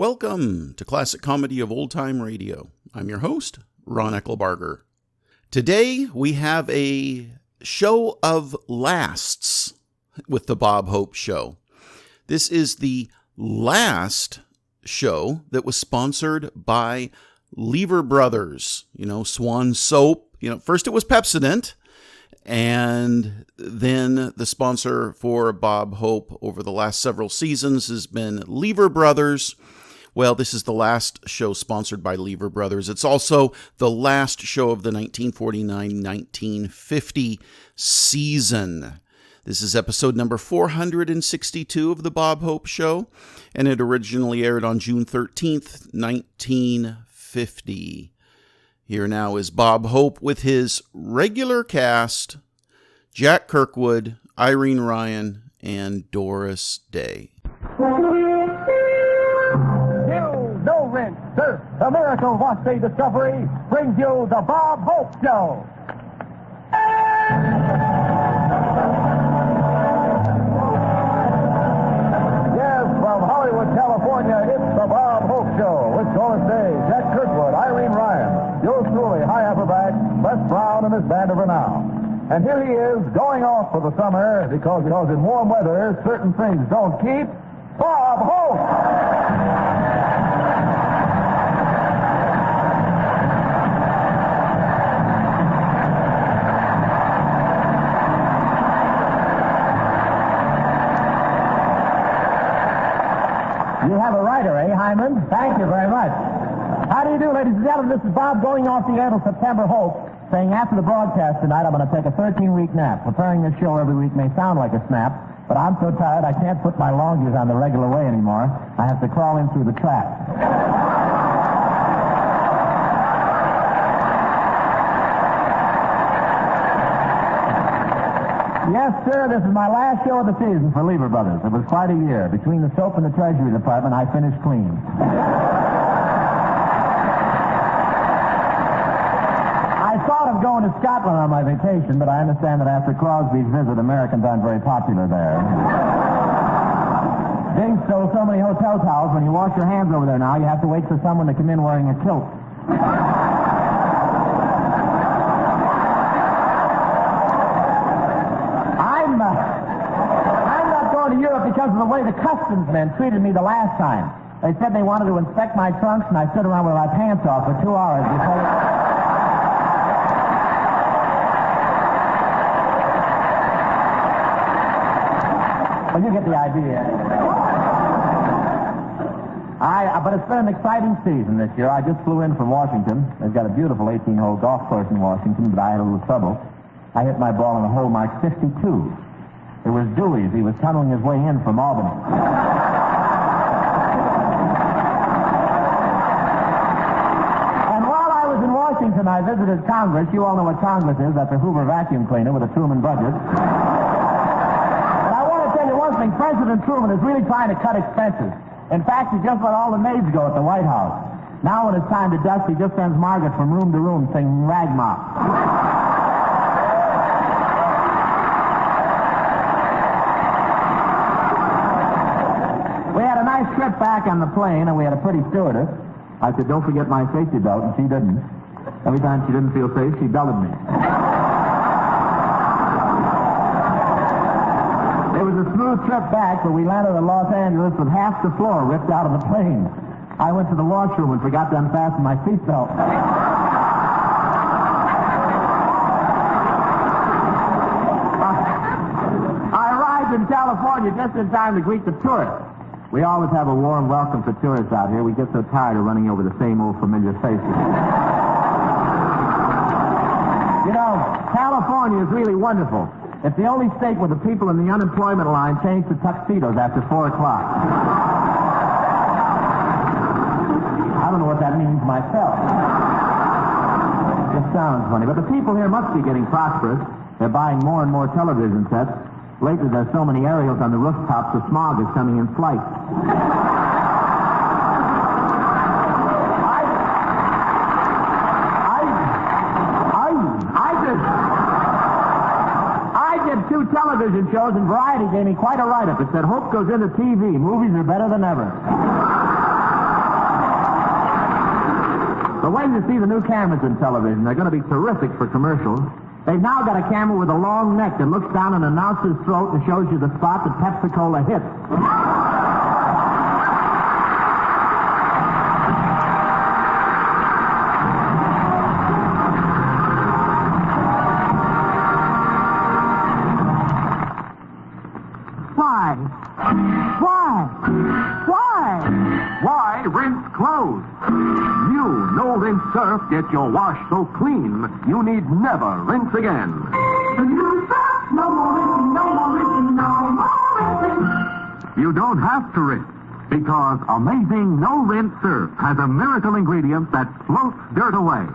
Welcome to Classic Comedy of Old Time Radio. I'm your host, Ron Eckelbarger. Today we have a show of lasts with the Bob Hope Show. This is the last show that was sponsored by Lever Brothers, Swan Soap. First it was Pepsodent, and then the sponsor for Bob Hope over the last several seasons has been Lever Brothers. Well, this is the last show sponsored by Lever Brothers. It's also the last show of the 1949-1950 season. This is episode number 462 of The Bob Hope Show, and it originally aired on June 13th, 1950. Here now is Bob Hope with his regular cast, Jack Kirkwood, Irene Ryan, and Doris Day. No rinse, surf, the miracle wash day discovery brings you the Bob Hope Show. Yes, from Hollywood, California, it's the Bob Hope Show with Doris Day, Jack Kirkwood, Irene Ryan, yours truly, High Upperback, Les Brown, and his band of renown. And here he is, going off for the summer because in warm weather, certain things don't keep. Bob Hope! You have a writer, eh, Hyman? Thank you very much. How do you do, ladies and gentlemen? This is Bob going off the air till September Hope, saying after the broadcast tonight, I'm going to take a 13-week nap. Preparing this show every week may sound like a snap, but I'm so tired I can't put my longies on the regular way anymore. I have to crawl in through the trap. Yes, sir, this is my last show of the season for Lever Brothers. It was quite a year. Between the soap and the Treasury Department, I finished clean. I thought of going to Scotland on my vacation, but I understand that after Crosby's visit, Americans aren't very popular there. They stole so many hotel towels, when you wash your hands over there now, you have to wait for someone to come in wearing a kilt. I'm not going to Europe because of the way the customs men treated me the last time. They said they wanted to inspect my trunks, and I stood around with my pants off for 2 hours before... Well, you get the idea. But it's been an exciting season this year. I just flew in from Washington. They've got a beautiful 18-hole golf course in Washington, but I had a little trouble. I hit my ball in a hole marked 52. It was Dewey's. He was tunneling his way in from Albany. And while I was in Washington, I visited Congress. You all know what Congress is. That's a Hoover vacuum cleaner with a Truman budget. But I want to tell you one thing. President Truman is really trying to cut expenses. In fact, he just let all the maids go at the White House. Now when it's time to dust, he just sends Margaret from room to room singing Rag Mop. Trip back on the plane, and we had a pretty stewardess. I said, don't forget my safety belt, and she didn't. Every time she didn't feel safe, she belted me. It was a smooth trip back, but we landed in Los Angeles with half the floor ripped out of the plane. I went to the washroom and forgot to unfasten my seatbelt. I arrived in California just in time to greet the tourists. We always have a warm welcome for tourists out here. We get so tired of running over the same old familiar faces. California is really wonderful. It's the only state where the people in the unemployment line change to tuxedos after 4 o'clock. I don't know what that means myself. It sounds funny, but the people here must be getting prosperous. They're buying more and more television sets. Lately, there's so many aerials on the rooftops, the smog is coming in flight. I did 2 television shows, and Variety gave me quite a write-up. It said, Hope goes into TV. Movies are better than ever. The way you see the new cameras in television, they're going to be terrific for commercials. They've now got a camera with a long neck that looks down an announcer's throat and shows you the spot that Pepsi-Cola hits. Why rinse clothes? New no-rinse surf gets your wash so clean, you need never rinse again. No more rinsing, no more rinsing, no more rinsing. You don't have to rinse, because amazing no-rinse surf has a miracle ingredient that floats dirt away.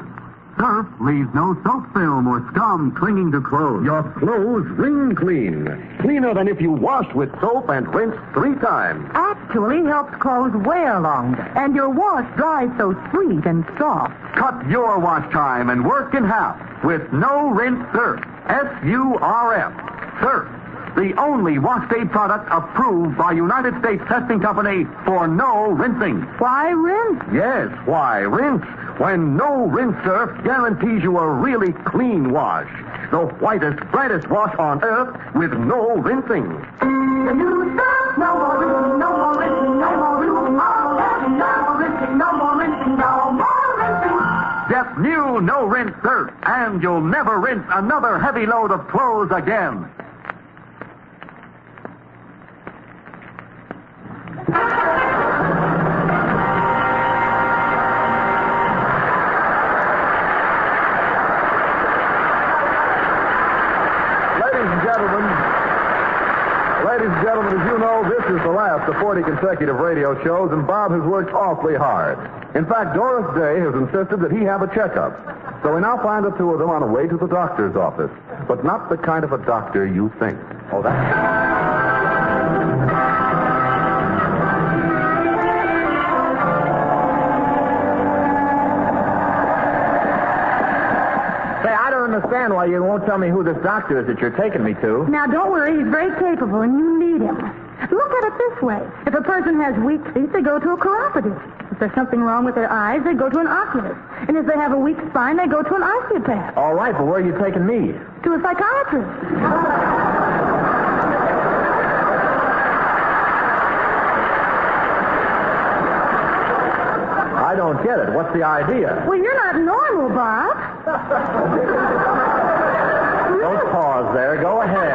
Surf leaves no soap film or scum clinging to clothes. Your clothes wring clean. Cleaner than if you washed with soap and rinsed 3 times. Actually helps clothes wear longer, and your wash dries so sweet and soft. Cut your wash time and work in half with no-rinse surf. S-U-R-F. Surf. The only wash day product approved by United States Testing Company for no rinsing. Why rinse? Yes, why rinse? When no-rinse surf guarantees you a really clean wash. The whitest, brightest wash on earth with no rinsing. The new surf, no more rinsing, no more rinsing, no more rinsing, no more rinsing, no more rinsing, no more rinsing. Get new no-rinse surf, and you'll never rinse another heavy load of clothes again. Ladies and gentlemen, as you know, this is the last of 40 consecutive radio shows, and Bob has worked awfully hard. In fact, Doris Day has insisted that he have a checkup. So we now find the two of them on the way to the doctor's office. But not the kind of a doctor you think. Oh, that's... understand why you won't tell me who this doctor is that you're taking me to. Now, don't worry. He's very capable, and you need him. Look at it this way. If a person has weak feet, they go to a chiropodist. If there's something wrong with their eyes, they go to an oculist. And if they have a weak spine, they go to an osteopath. All right, but where are you taking me? To a psychiatrist. I don't get it. What's the idea? Well, you're not normal, Bob. Don't pause there. Go ahead.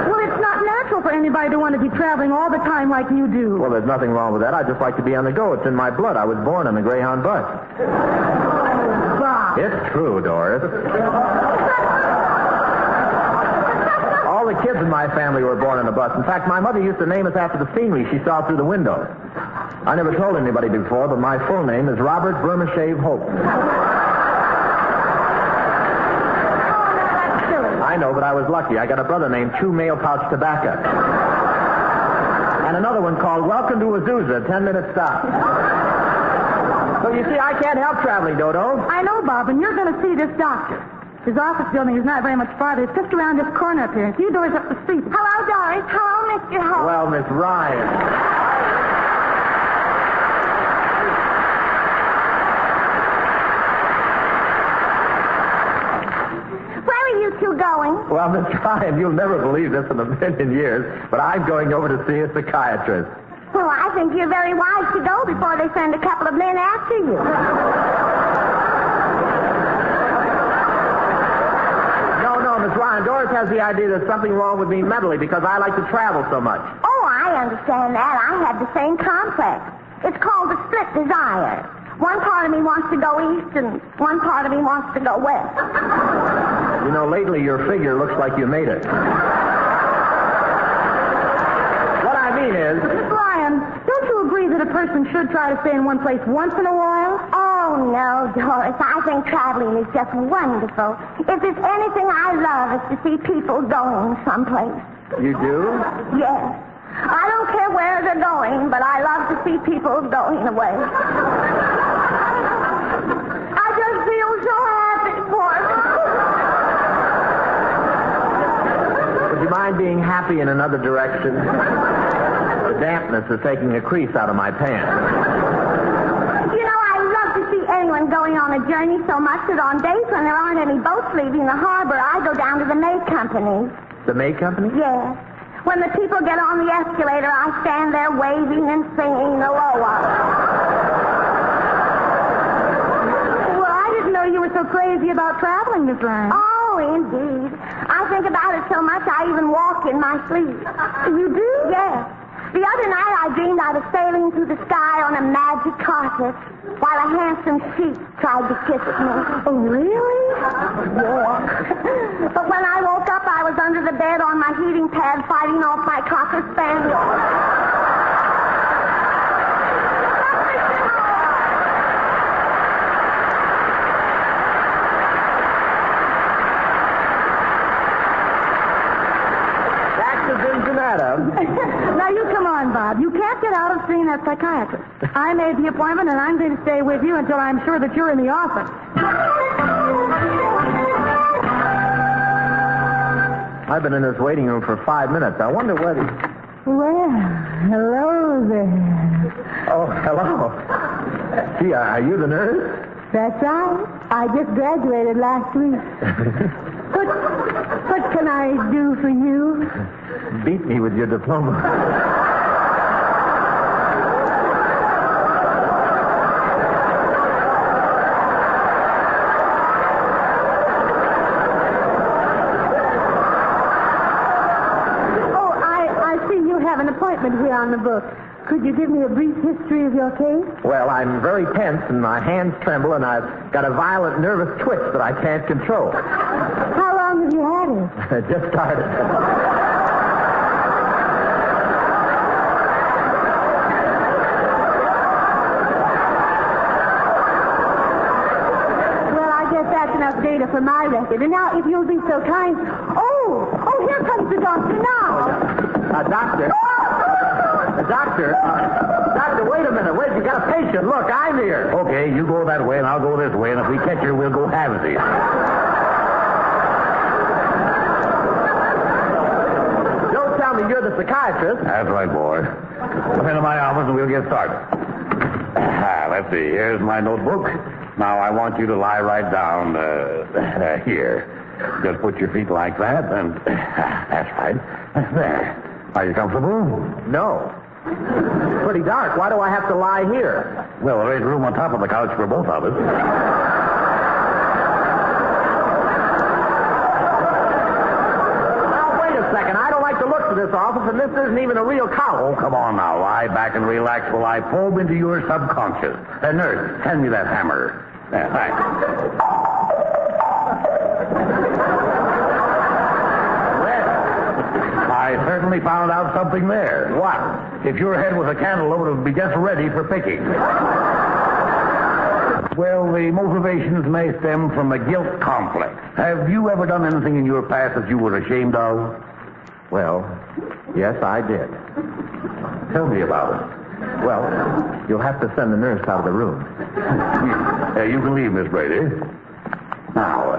Well, it's not natural for anybody to want to be traveling all the time like you do. Well, there's nothing wrong with that. I just like to be on the go. It's in my blood. I was born on the Greyhound bus. Bob. It's true, Doris. All the kids in my family were born on a bus. In fact, my mother used to name us after the scenery she saw through the window. I never told anybody before, but my full name is Robert Burmashave Hope. I know, but I was lucky. I got a brother named Chew Mail Pouch Tobacco. And another one called Welcome to Azusa, 10-minute stop. So you see, I can't help traveling, Dodo. I know, Bob, and you're going to see this doctor. His office building is not very much farther. It's just around this corner up here. A few doors up the street. Hello, Doris. Hello, Mr. Hope. Well, Miss Ryan. Going? Well, Miss Ryan, you'll never believe this in a million years, but I'm going over to see a psychiatrist. Well, I think you're very wise to go before they send a couple of men after you. No, Miss Ryan, Doris has the idea there's something wrong with me mentally because I like to travel so much. Oh, I understand that. I have the same complex. It's called the split desire. One part of me wants to go east, and one part of me wants to go west. You know, lately your figure looks like you made it. What I mean is... Miss Ryan, don't you agree that a person should try to stay in one place once in a while? Oh, no, Doris. I think traveling is just wonderful. If there's anything I love, it's to see people going someplace. You do? Yes. I don't care where they're going, but I love to see people going away. I just feel so happy for them. Would you mind being happy in another direction? The dampness is taking a crease out of my pants. You know, I sailing when going on a journey so much that on days when there aren't any boats leaving the harbor, I go down to the May Company. The May Company? Yes. When the people get on the escalator, I stand there waving and singing Aloha. Well, I didn't know you were so crazy about traveling, Miss Ryan. Oh, indeed. I think about it so much I even walk in my sleep. You do? Yes. The other night I dreamed I was sailing through the sky on a magic carpet while a handsome sheep tried to kiss me. Oh, really? Yeah. But when I woke up, I was under the bed on my heating pad fighting off my cocker spaniel. Now, you come on, Bob. You can't get out of seeing that psychiatrist. I made the appointment, and I'm going to stay with you until I'm sure that you're in the office. I've been in this waiting room for 5 minutes. I wonder what he... Well, hello there. Oh, hello. Gee, are you the nurse? That's right. I just graduated last week. What can I do for you? Beat me with your diploma. I see you have an appointment here on the book. Could you give me a brief history of your case? Well, I'm very tense, and my hands tremble, and I've got a violent nervous twitch that I can't control. How long have you had it? Just started. Data for my record. And now, if you'll be so kind... Oh, here comes the doctor now. Doctor? Doctor, wait a minute. Wait, you got a patient. Look, I'm here. Okay, you go that way and I'll go this way, and if we catch her, we'll go halvesies. Don't tell me you're the psychiatrist. That's right, boy. Come into my office and we'll get started. Let's see. Here's my notebook. Now, I want you to lie right down here. Just put your feet like that, and that's right. There. Are you comfortable? No. It's pretty dark. Why do I have to lie here? Well, there ain't room on top of the couch for both of us. Now, wait a second. I don't like to look for this office, and this isn't even a real couch. Oh, come on now. Lie back and relax while I probe into your subconscious. Nurse, hand me that hammer. There, thanks. Well, I certainly found out something there. What? If your head was a cantaloupe, it would be just ready for picking. Well, the motivations may stem from a guilt complex. Have you ever done anything in your past that you were ashamed of? Well, yes, I did. Tell me about it. Well, you'll have to send the nurse out of the room. You can leave, Miss Brady. Now,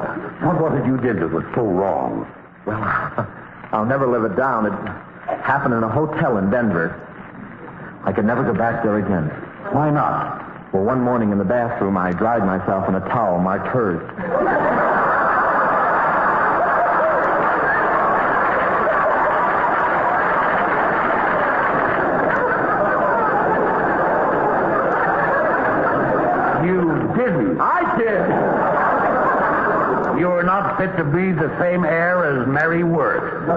what was it you did that was so wrong? Well, I'll never live it down. It happened in a hotel in Denver. I could never go back there again. Why not? Well, one morning in the bathroom, I dried myself in a towel marked hers. You're not fit to breathe the same air as Mary Worth.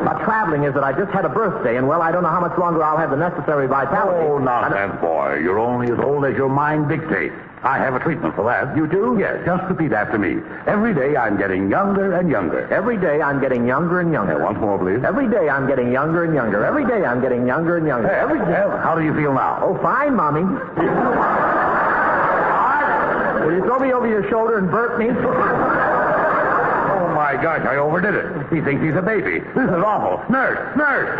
My traveling is that I just had a birthday, and, well, I don't know how much longer I'll have the necessary vitality. Oh, nonsense, boy. You're only as old as your mind dictates. I have a treatment for that. You do? Yes, just repeat after me. Every day I'm getting younger and younger. Every day I'm getting younger and younger. Once more, please. Every day I'm getting younger and younger. Every day I'm getting younger and younger. Every day. How do you feel now? Oh, fine, Mommy. Will you throw me over your shoulder and burp me? Oh, my gosh, I overdid it. He thinks he's a baby. This is awful. Nurse!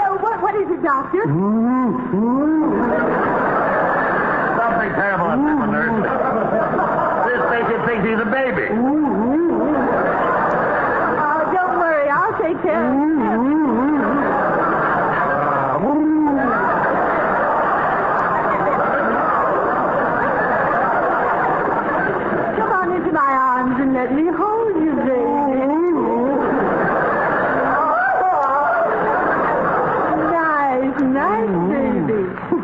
Oh, what is it, doctor? Something terrible has happened, nurse. This patient thinks he's a baby. Oh, don't worry. I'll take care of him.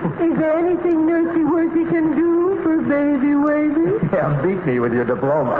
Is there anything Nursey Worsey can do for Baby Wavy? Yeah, beat me with your diploma.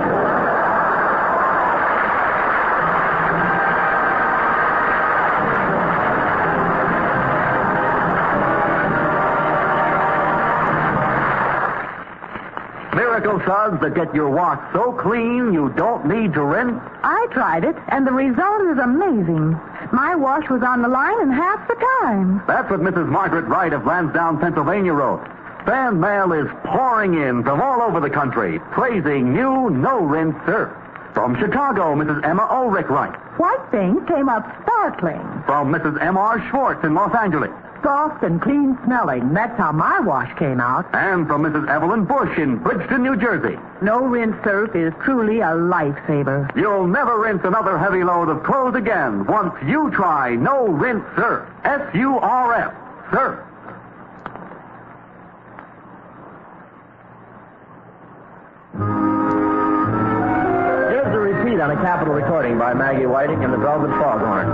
Miracle suds that get your wash so clean you don't need to rinse. I tried it, and the result is amazing. My wash was on the line in half the time. That's what Mrs. Margaret Wright of Lansdowne, Pennsylvania wrote. Fan mail is pouring in from all over the country, praising new no-rinse surf. From Chicago, Mrs. Emma Ulrich writes. White things came up sparkling. From Mrs. M.R. Schwartz in Los Angeles. Soft and clean smelling. That's how my wash came out. And from Mrs. Evelyn Bush in Bridgeton, New Jersey. No-rinse surf is truly a lifesaver. You'll never rinse another heavy load of clothes again once you try No-Rinse Surf. S-U-R-F. Surf. Here's a repeat on a capital recording by Maggie Whiting and the Velvet Foghorn.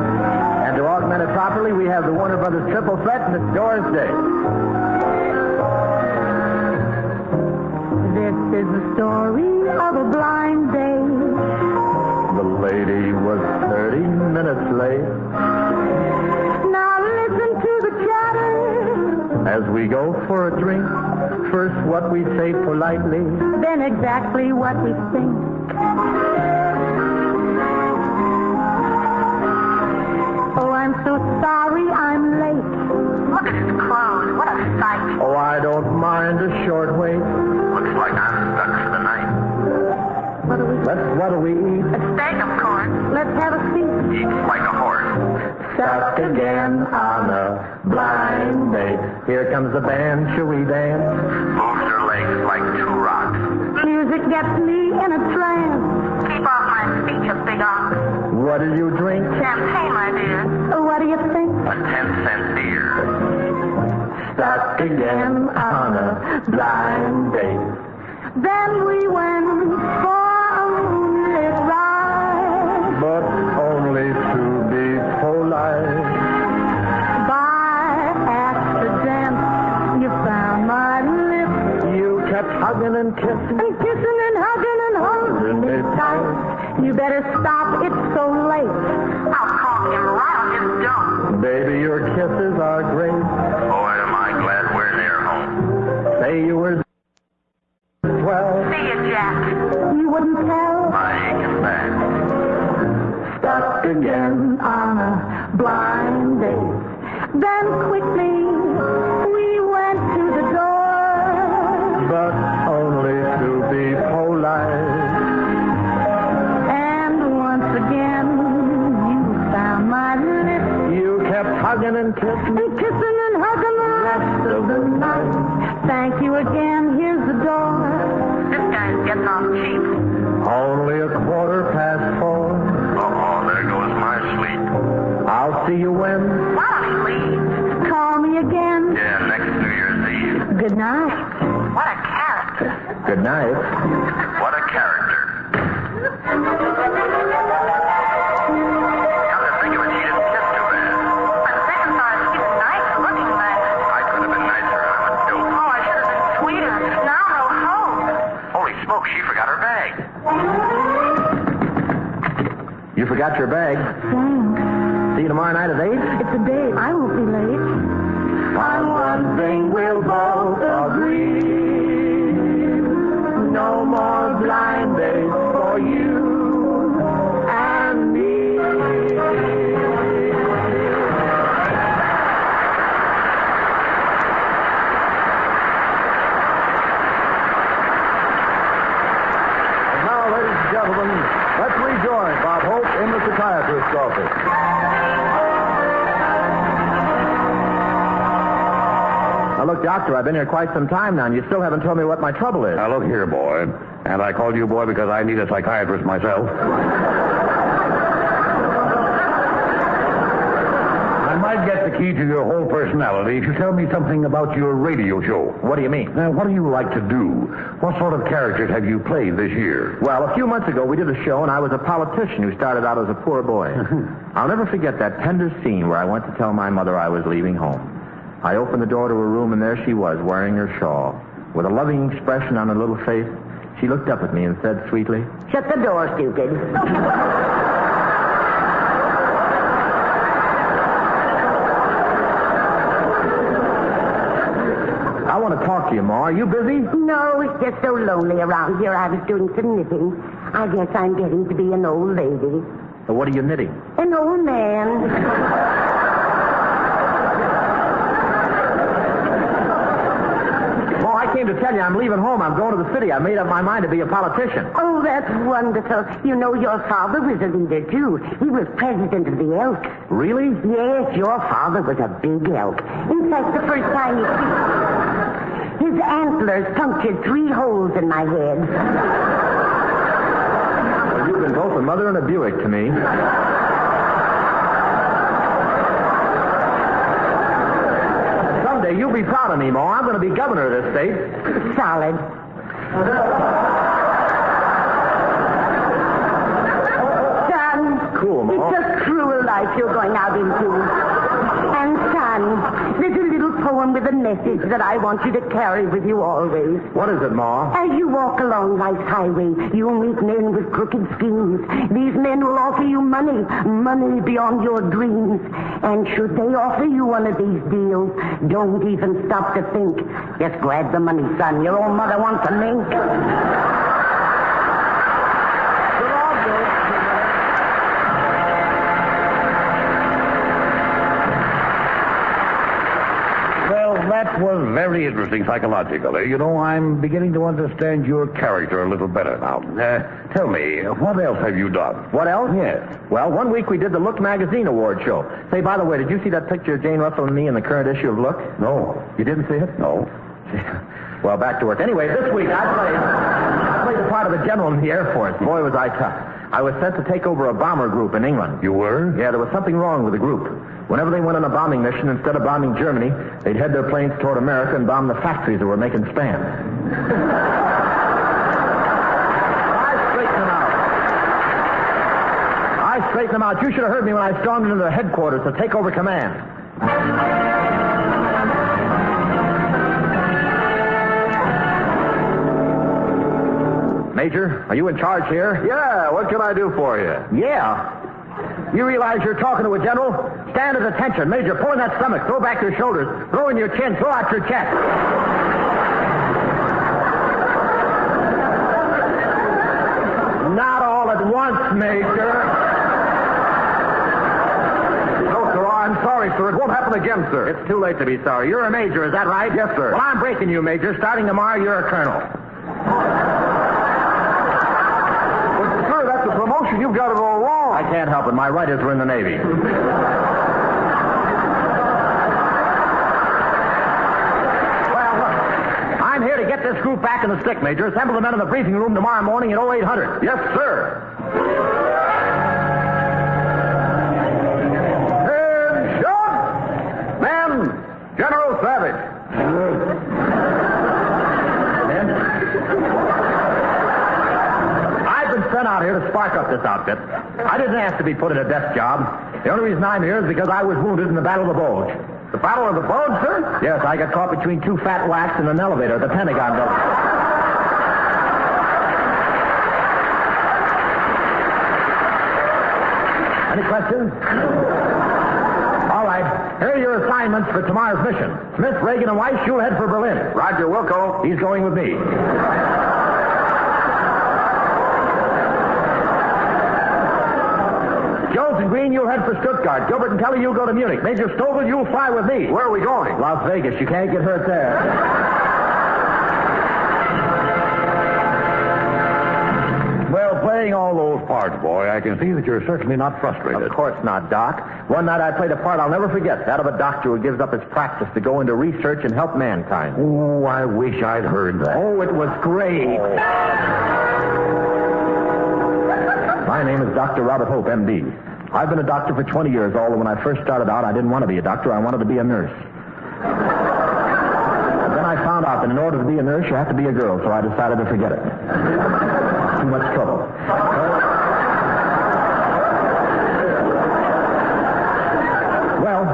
And to augment it properly, we have the Warner Brothers triple threat, and it's Doris Day. This is the story of a blind date. The lady was 30 minutes late. Now listen to the chatter. As we go for a drink, first what we say politely. Then exactly what we think. Oh, I'm so sorry I'm late. Look at his clothes. What a sight. Oh, I don't mind a short wait. Looks like I'm stuck for the night. What do we eat? A steak, of course. Let's have a seat. Eats like a horse. Stuck again on a blind date. Here comes the band. Shall we dance? Moves her legs like two rocks. Music gets me in a trance. Keep off my feet, you big ox. What do you drink? Champagne, my dear. What do you think? A 10-cent beer. Stuck again on a blind date. Then we went for a moonlit ride. But only to be polite. By accident, you found my lips. You kept hugging and kissing. And kissing and hugging and holding me tight. You better stop, it's so late. I'll call him around. Just don't. Baby, your kisses are great. Boy, am I glad we're near home. Say you were well. See you, Jack. You wouldn't tell. My aching back. Stuck Again on a blind date. Then quickly we went to the door. But only to be polite. And once again you found my lips. You kept hugging and kissing. And kissing and hugging the rest of the night. Thank you again, here's the door. This guy's getting off cheap. Only 4:15. Uh-oh, there goes my sleep. I'll see you when. Why don't he leave? Call me again. Yeah, next New Year's Eve. Good night. What a character. Good night. What a character. Come to think of it, she didn't kiss too bad. I'm thinking he's nice looking, but... I could have been nicer. I'm a dope. Oh, I should have been sweeter. Now no hope. Holy smoke, she forgot her bag. You forgot your bag. Thanks. See you tomorrow night at 8? It's a date. I won't be late. On one thing we'll both agree. No more blind dates for you and me. And now, ladies and gentlemen, let's rejoin Bob Hope in the psychiatrist's office. Now, look, Doctor, I've been here quite some time now, and you still haven't told me what my trouble is. Now, look here, boy. And I called you boy because I need a psychiatrist myself. I might get the key to your whole personality if you tell me something about your radio show. What do you mean? Now, what do you like to do? What sort of characters have you played this year? Well, a few months ago, we did a show, and I was a politician who started out as a poor boy. I'll never forget that tender scene where I went to tell my mother I was leaving home. I opened the door to her room, and there she was, wearing her shawl. With a loving expression on her little face, she looked up at me and said sweetly, Shut the door, stupid. I want to talk to you, Ma. Are you busy? No, it's just so lonely around here. I was doing some knitting. I guess I'm getting to be an old lady. What are you knitting? An old man. Ma, I came to tell you I'm leaving home. I'm going to the city. I made up my mind to be a politician. Oh, that's wonderful. You know, your father was a leader, too. He was president of the Elks. Really? Yes, your father was a big elk. In fact, the first time his antlers punctured 3 holes in my head. Well, you've been both a mother and a Buick to me. Someday you'll be proud of me, Ma. I'm going to be governor of this state. Solid. Son, Cool, Ma. it's a cruel life you're going out into. And son, there's a little poem with a message that I want you to carry with you always. What is it, Ma? As you walk along life's highway, you'll meet men with crooked schemes. These men will offer you money, money beyond your dreams. And should they offer you one of these deals, don't even stop to think. Just grab the money, son. Your old mother wants a mink. That was very interesting psychologically. You know, I'm beginning to understand your character a little better now. Tell me, what else have you done? What else? Yes. Well, one week we did the Look magazine award show. Say, by the way, did you see that picture of Jane Russell and me in the current issue of Look? No. You didn't see it? No. Well, back to work. Anyway, this week I played the part of a general in the Air Force. Boy, was I tough. I was sent to take over a bomber group in England. You were? Yeah, there was something wrong with the group. Whenever they went on a bombing mission, instead of bombing Germany, they'd head their planes toward America and bomb the factories that were making Spam. I straightened them out. You should have heard me when I stormed into the headquarters to take over command. Major, are you in charge here? Yeah, what can I do for you? Yeah. You realize you're talking to a general? Stand at attention. Major, pull in that stomach. Throw back your shoulders. Throw in your chin. Throw out your chest. Not all at once, Major. No, sir, I'm sorry, sir. It won't happen again, sir. It's too late to be sorry. You're a major, is that right? Yes, sir. Well, I'm breaking you, Major. Starting tomorrow, you're a colonel. But, sir, that's a promotion. You've got it all wrong. I can't help it. My writers were in the Navy. Well, look. I'm here to get this group back in the stick, Major. Assemble the men in the briefing room tomorrow morning at 0800. Yes, sir. Headshot! Man, General Savage. I've been sent out here to spark up this outfit. I didn't ask to be put in a desk job. The only reason I'm here is because I was wounded in the Battle of the Bulge. The Battle of the Bulge, sir? Yes, I got caught between 2 fat whacks in an elevator at the Pentagon building. Any questions? All right. Here are your assignments for tomorrow's mission. Smith, Reagan, and Weiss, you'll head for Berlin. Roger, Wilco. He's going with me. Jones and Green, you'll head for Stuttgart. Gilbert and Kelly, you'll go to Munich. Major Stovall, you'll fly with me. Where are we going? Las Vegas. You can't get hurt there. Well, playing all those parts, boy, I can see that you're certainly not frustrated. Of course not, Doc. One night I played a part I'll never forget. That of a doctor who gives up his practice to go into research and help mankind. Oh, I wish I'd heard that. Oh, it was great. My name is Dr. Robert Hope, M.D. I've been a doctor for 20 years, although when I first started out, I didn't want to be a doctor. I wanted to be a nurse. And then I found out that in order to be a nurse, you have to be a girl, so I decided to forget it. Too much trouble. Well,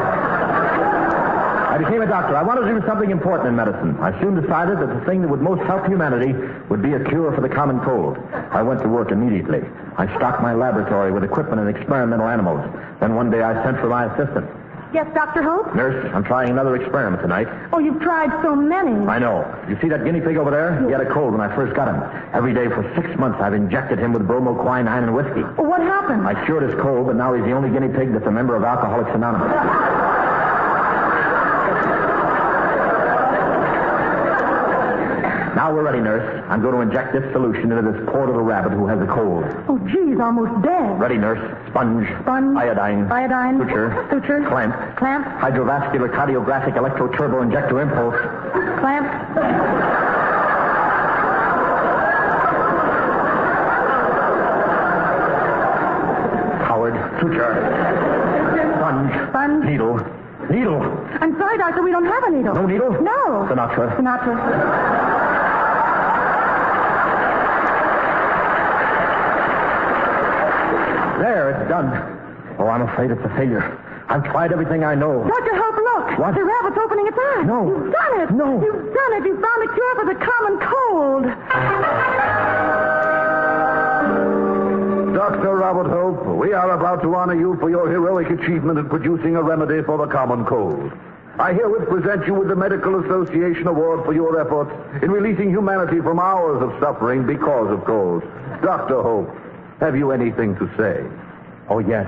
I became a doctor, I wanted to do something important in medicine. I soon decided that the thing that would most help humanity would be a cure for the common cold. I went to work immediately. I stocked my laboratory with equipment and experimental animals. Then one day I sent for my assistant. Yes, Dr. Hope? Nurse, I'm trying another experiment tonight. Oh, you've tried so many. I know. You see that guinea pig over there? He had a cold when I first got him. Every day for 6 months I've injected him with bromoquinine and whiskey. Well, what happened? I cured his cold, but now he's the only guinea pig that's a member of Alcoholics Anonymous. Now we're ready, nurse. I'm going to inject this solution into this poor little rabbit who has a cold. Oh, gee, he's almost dead. Ready, nurse. Sponge. Sponge. Iodine. Iodine. Suture. Suture. Clamp. Clamp. Hydrovascular cardiographic electro-turbo injector impulse. Clamp. Howard. Suture. Sponge. Sponge. Needle. Needle. I'm sorry, Doctor, we don't have a needle. No needle? No. Sinatra. There, it's done. Oh, I'm afraid it's a failure. I've tried everything I know. Dr. Hope, look. What? The rabbit's opening its eyes. No. You've done it. No. You've done it. You found a cure for the common cold. Dr. Robert Hope, we are about to honor you for your heroic achievement in producing a remedy for the common cold. I herewith present you with the Medical Association Award for your efforts in releasing humanity from hours of suffering because of cold. Dr. Hope, have you anything to say? Oh, yes.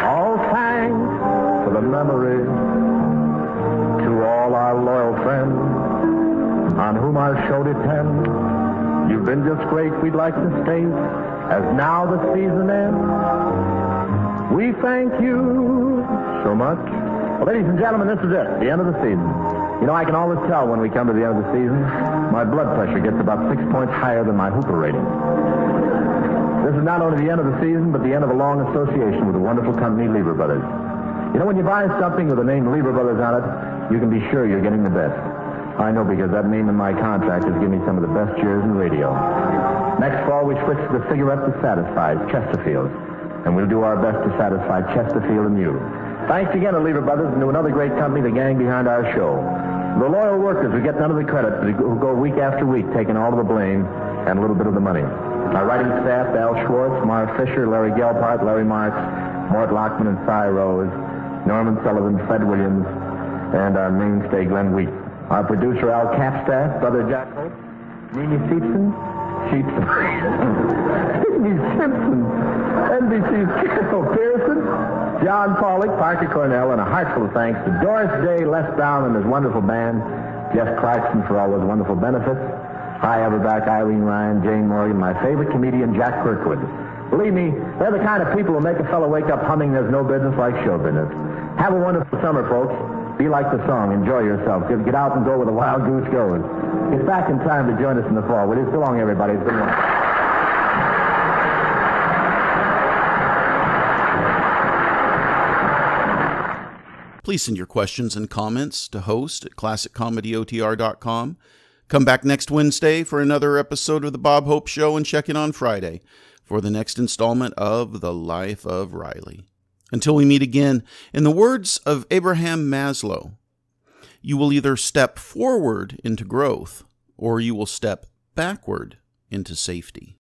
All thanks for the memory to all our loyal friends on whom our show depends. You've been just great, we'd like to state, as now the season ends. We thank you so much. Well, ladies and gentlemen, this is it, the end of the season. You know, I can always tell when we come to the end of the season. My blood pressure gets about 6 points higher than my Hooper rating. This is not only the end of the season, but the end of a long association with the wonderful company Lever Brothers. You know, when you buy something with the name Lever Brothers on it, you can be sure you're getting the best. I know because that name in my contract has given me some of the best years in radio. Next fall, we switch to the cigarette that satisfies, Chesterfield. And we'll do our best to satisfy Chesterfield and you. Thanks again to Lever Brothers and to another great company, the gang behind our show. The loyal workers who get none of the credit, who go week after week taking all of the blame and a little bit of the money. Our writing staff, Al Schwartz, Marv Fisher, Larry Gelpart, Larry Marks, Mort Lockman and Cy Rose, Norman Sullivan, Fred Williams, and our mainstay, Glenn Wheat. Our producer, Al Capstaff, Brother Jack Hope, Mimi Sheepson, Sidney Simpson, NBC's Carol Pearson, John Pollock, Parker Cornell, and a heartfelt thanks to Doris Day, Les Brown, and his wonderful band, Jeff Clarkson for all those wonderful benefits, Hi Everback, Irene Ryan, Jane Morgan, my favorite comedian, Jack Kirkwood. Believe me, they're the kind of people who make a fellow wake up humming there's no business like show business. Have a wonderful summer, folks. Be like the song. Enjoy yourself. Get out and go where the wild goose goes. Get back in time to join us in the fall. Will you? So long, everybody. It's been wonderful. Please send your questions and comments to host@classiccomedyotr.com. Come back next Wednesday for another episode of The Bob Hope Show and check in on Friday for the next installment of The Life of Riley. Until we meet again, in the words of Abraham Maslow, you will either step forward into growth or you will step backward into safety.